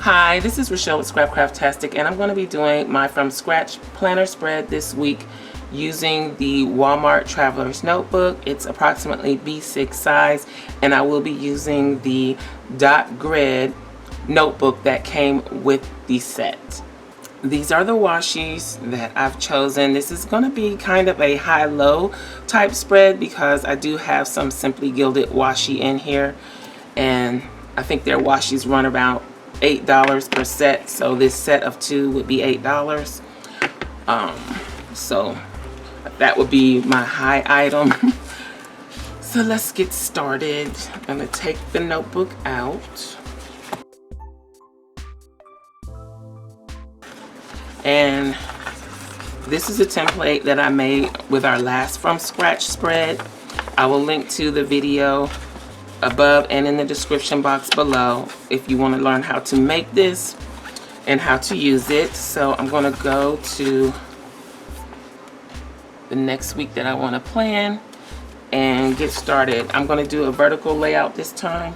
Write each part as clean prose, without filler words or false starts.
Hi, this is Rachelle with Scrapcraftastic, and I'm going to be doing my from scratch planner spread this week using the Walmart Traveler's Notebook. It's approximately B6 size, and I will be using the dot grid notebook that came with the set. These are the washies that I've chosen. This is going to be kind of a high-low type spread because I do have some Simply Gilded washi in here, and I think their washies run about $8 per set, so this set of 2 would be $8. So that would be my high item. So let's get started. I'm going to take the notebook out. And this is a template that I made with our last from scratch spread. I will link to the video above and in the description box below if you want to learn how to make this and how to use it. So I'm going to go to the next week that I want to plan and get started. I'm going to do a vertical layout this time.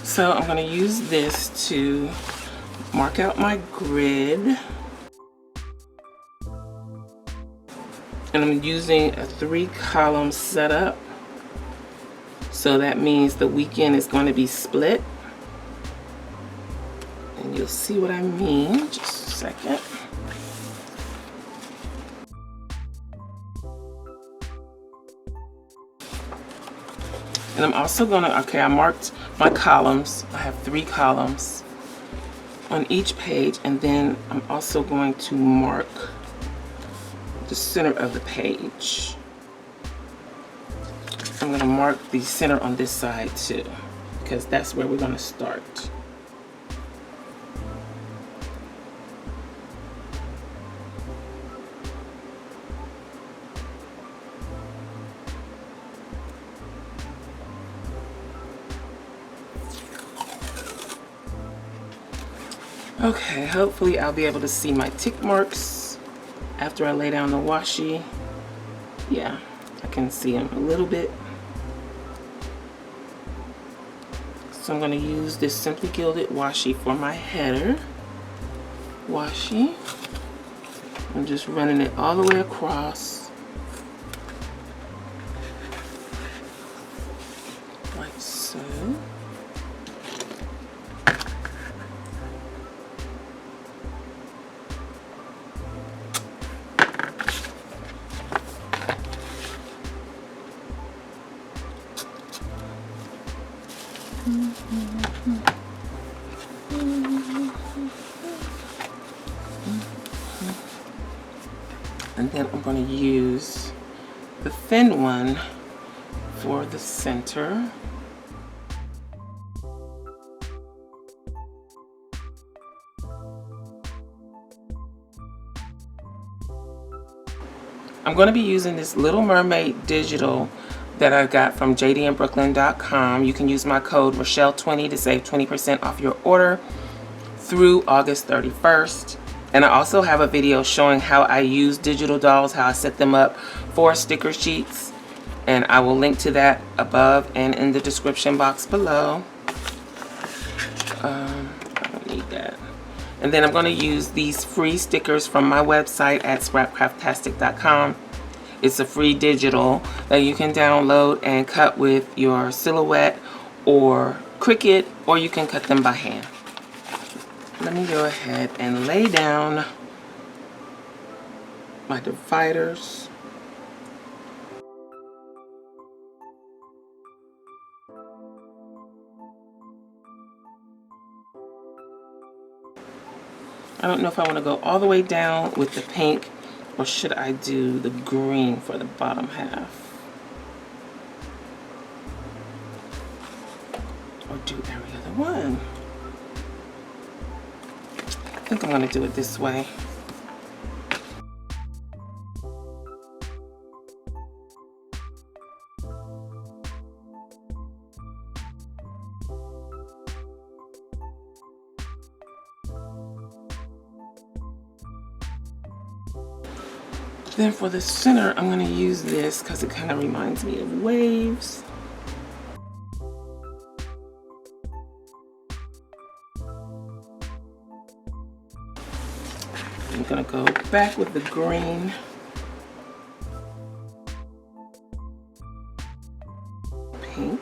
So I'm going to use this to mark out my grid. And I'm using a 3-column setup. So that means the weekend is going to be split. And you'll see what I mean. Just a second. And I'm also going to, okay, I marked my columns. I have 3 columns on each page. And then I'm also going to mark the center of the page. I'm going to mark the center on this side too, because that's where we're going to start. Okay, hopefully I'll be able to see my tick marks after I lay down the washi. Yeah, I can see them a little bit. So I'm going to use this Simply Gilded washi for my header washi. I'm just running it all the way across, like so. And then I'm going to use the thin one for the center. I'm going to be using this Little Mermaid digital that I got from jdandbrooklyn.com. You can use my code Rachelle20 to save 20% off your order through August 31st. And I also have a video showing how I use digital dolls, how I set them up for sticker sheets. And I will link to that above and in the description box below. I don't need that. And then I'm going to use these free stickers from my website at scrapcraftastic.com. It's a free digital that you can download and cut with your Silhouette or Cricut, or you can cut them by hand. Let me go ahead and lay down my dividers. I don't know if I want to go all the way down with the pink, or should I do the green for the bottom half? Or do every other one? I think I'm going to do it this way. Then for the center, I'm going to use this because it kind of reminds me of waves. I'm gonna go back with the green. Pink.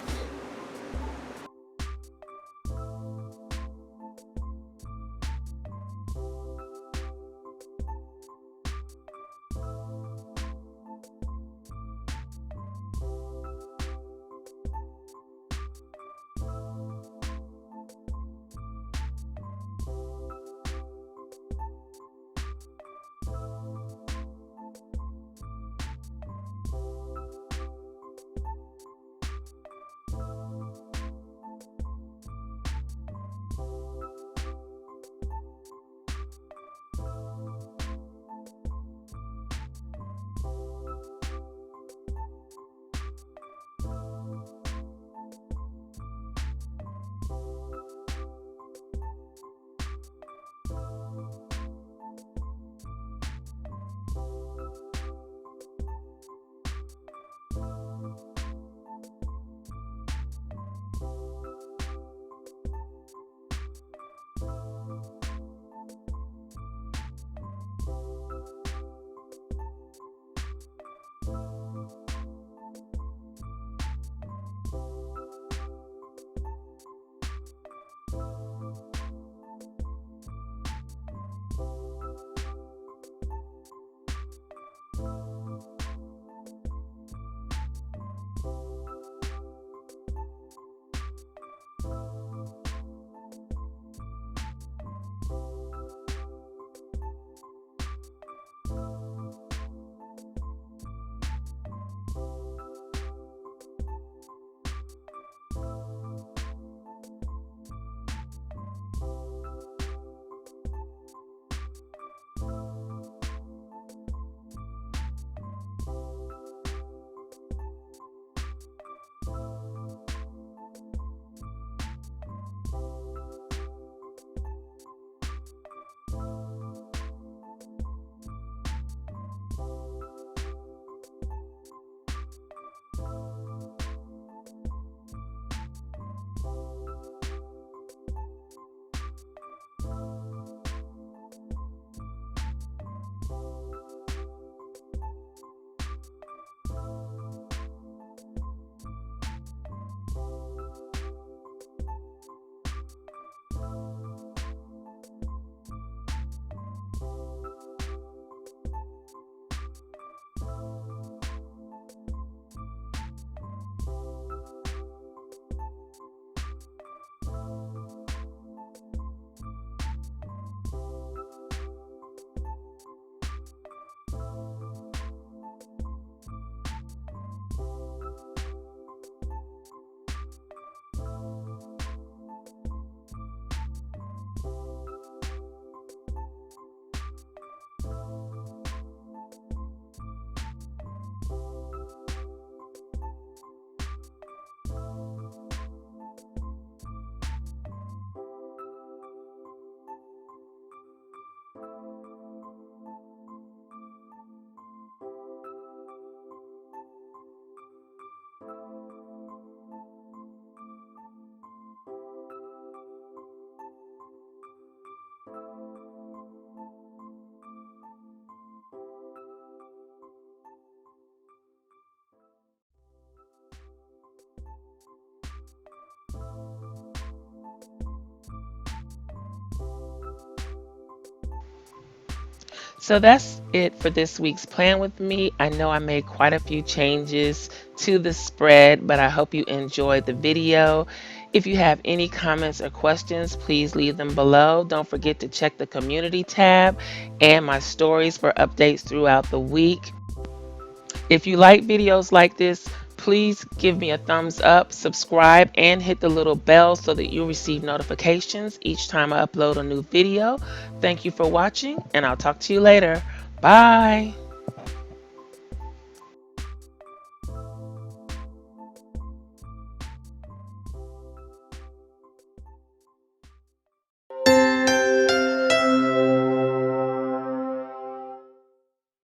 So that's it for this week's Plan With Me. I know I made quite a few changes to the spread, but I hope you enjoyed the video. If you have any comments or questions, please leave them below. Don't forget to check the community tab and my stories for updates throughout the week. If you like videos like this, please give me a thumbs up, subscribe, and hit the little bell so that you'll receive notifications each time I upload a new video. Thank you for watching, and I'll talk to you later. Bye.